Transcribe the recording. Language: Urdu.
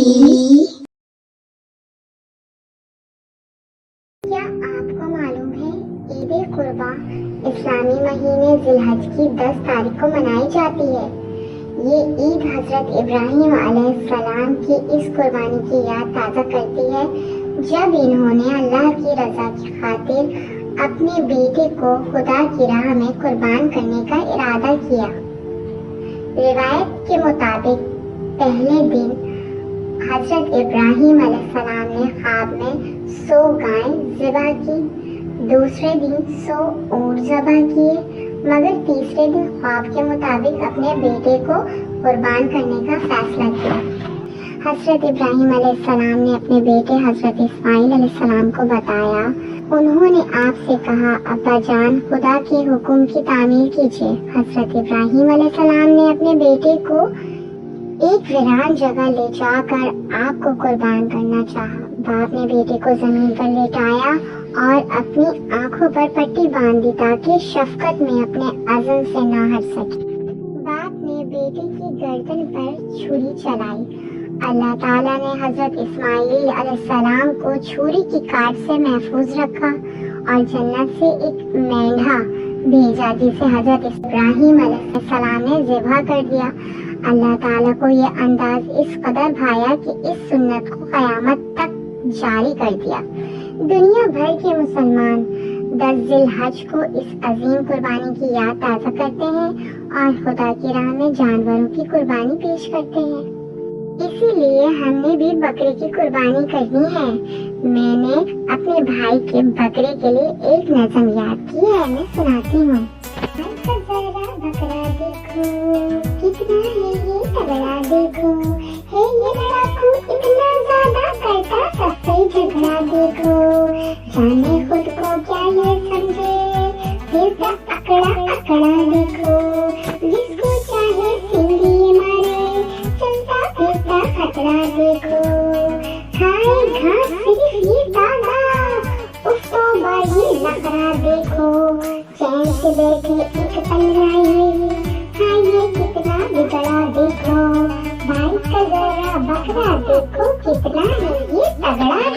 کیا آپ کو معلوم ہے عید قربا اسلامی مہینے ذوالحج کی 10 تاریخ کو منائی جاتی ہے؟ یہ عید حضرت ابراہیم علیہ السلام کی اس قربانی کی یاد تازہ کرتی ہے جب انہوں نے اللہ کی رضا کی خاطر اپنے بیٹے کو خدا کی راہ میں قربان کرنے کا ارادہ کیا۔ روایت کے مطابق پہلے دن حضرت ابراہیم علیہ السلام نے خواب میں 100 گائیں ذبح کی، دوسرے دن 100 اونٹ ذبح کیے، مگر تیسرے دن خواب کے مطابق اپنے بیٹے کو قربان کرنے کا فیصلہ کیا۔ حضرت ابراہیم علیہ السلام نے اپنے بیٹے حضرت اسماعیل علیہ السلام کو بتایا۔ انہوں نے آپ سے کہا، ابا جان، خدا کے حکم کی تعمیل کیجیے۔ حضرت ابراہیم علیہ السلام نے اپنے بیٹے کو ایک ویران جگہ لے جا کر آپ کو قربان کرنا چاہا۔ باپ نے بیٹے کو زمین پر لیٹایا اور اپنی آنکھوں پر پٹی باندھ دی تاکہ شفقت میں اپنے عزم سے نہ ہٹ سکے۔ باپ نے بیٹے کی گردن پر چھری چلائی۔ اللہ تعالیٰ نے حضرت اسماعیل علیہ السلام کو چھری کی کاٹ سے محفوظ رکھا اور جنت سے ایک مینڈھا بھیجا جسے حضرت ابراہیم علیہ السلام نے ذبح کر دیا۔ اللہ تعالیٰ کو یہ انداز اس قدر بھایا کہ اس سنت کو قیامت تک جاری کر دیا۔ دنیا بھر کے مسلمان 10 ذوالحج کو اس عظیم قربانی کی یاد تازہ کرتے ہیں اور خدا کی راہ میں جانوروں کی قربانی پیش کرتے ہیں۔ اسی لیے ہم نے بھی بکرے کی قربانی کرنی ہے۔ میں نے اپنے بھائی کے بکرے کے لیے ایک نظم یاد کی ہے، میں سناتی ہوں۔ بکرا دیکھو کتنا ہے یہ تگڑا، دیکھو ہے یہ لڑاکو اتنا زیادہ کرتا سب سے جھگڑا، دیکھو جانے خود کو کیا یہ سمجھے پھر اکڑا اکڑا، دیکھو جس کو چاہے سنگی مارے چلتا پھرتا خطرہ، دیکھو کھائے گھاس صرف یہ دانا اس کو بڑی نخرا، دیکھو چین سے بیٹھے ایک پل رہے ہاں یہ کتنا بگڑا، دیکھو بھائی کا ذرا بکرا، دیکھو کتنا ہے یہ تگڑا۔